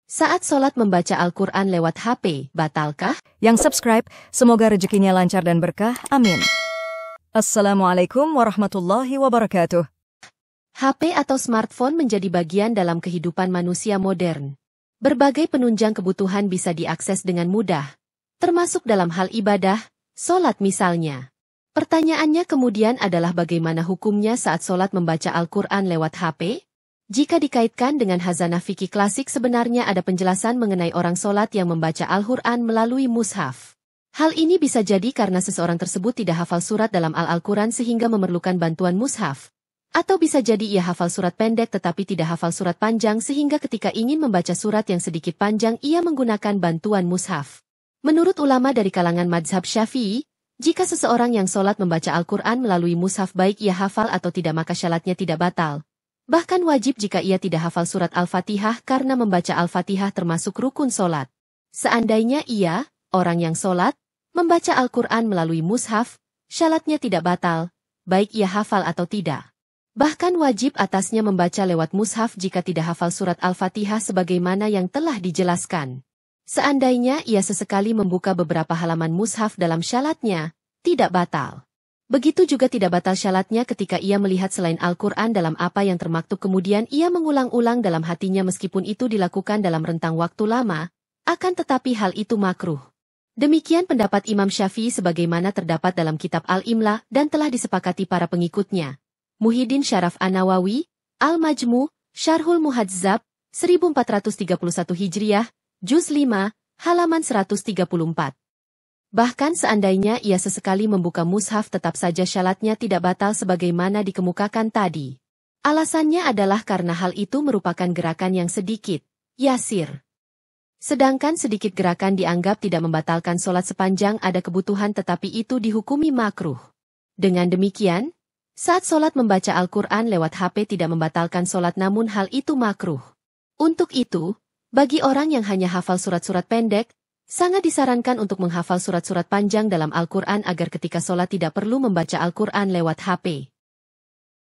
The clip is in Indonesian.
Saat sholat membaca Al-Quran lewat HP, batalkah? Yang subscribe, semoga rezekinya lancar dan berkah. Amin. Assalamualaikum warahmatullahi wabarakatuh. HP atau smartphone menjadi bagian dalam kehidupan manusia modern. Berbagai penunjang kebutuhan bisa diakses dengan mudah, termasuk dalam hal ibadah, sholat misalnya. Pertanyaannya kemudian adalah bagaimana hukumnya saat sholat membaca Al-Quran lewat HP? Jika dikaitkan dengan hazanah fikih klasik sebenarnya ada penjelasan mengenai orang sholat yang membaca Al-Quran melalui mushaf. Hal ini bisa jadi karena seseorang tersebut tidak hafal surat dalam Al-Quran sehingga memerlukan bantuan mushaf. Atau bisa jadi ia hafal surat pendek tetapi tidak hafal surat panjang sehingga ketika ingin membaca surat yang sedikit panjang ia menggunakan bantuan mushaf. Menurut ulama dari kalangan mazhab Syafi'i, jika seseorang yang sholat membaca Al-Quran melalui mushaf baik ia hafal atau tidak maka syaratnya tidak batal. Bahkan wajib jika ia tidak hafal surat Al-Fatihah karena membaca Al-Fatihah termasuk rukun sholat. Seandainya ia, orang yang sholat, membaca Al-Quran melalui mushaf, syaratnya tidak batal, baik ia hafal atau tidak. Bahkan wajib atasnya membaca lewat mushaf jika tidak hafal surat Al-Fatihah sebagaimana yang telah dijelaskan. Seandainya ia sesekali membuka beberapa halaman mushaf dalam syaratnya, tidak batal. Begitu juga tidak batal syaratnya ketika ia melihat selain Al-Quran dalam apa yang termaktub kemudian ia mengulang-ulang dalam hatinya meskipun itu dilakukan dalam rentang waktu lama, akan tetapi hal itu makruh. Demikian pendapat Imam Syafi'i sebagaimana terdapat dalam kitab Al-Imla dan telah disepakati para pengikutnya. Muhyiddin Syaraf An-Nawawi, Al-Majmu, Syarhul Muhadzab, 1431 Hijriah, Juz 5, halaman 134. Bahkan seandainya ia sesekali membuka mushaf tetap saja syaratnya tidak batal sebagaimana dikemukakan tadi. Alasannya adalah karena hal itu merupakan gerakan yang sedikit, yasir. Sedangkan sedikit gerakan dianggap tidak membatalkan sholat sepanjang ada kebutuhan tetapi itu dihukumi makruh. Dengan demikian, saat sholat membaca Al-Quran lewat HP tidak membatalkan sholat namun hal itu makruh. Untuk itu, bagi orang yang hanya hafal surat-surat pendek, sangat disarankan untuk menghafal surat-surat panjang dalam Al-Quran agar ketika sholat tidak perlu membaca Al-Quran lewat HP.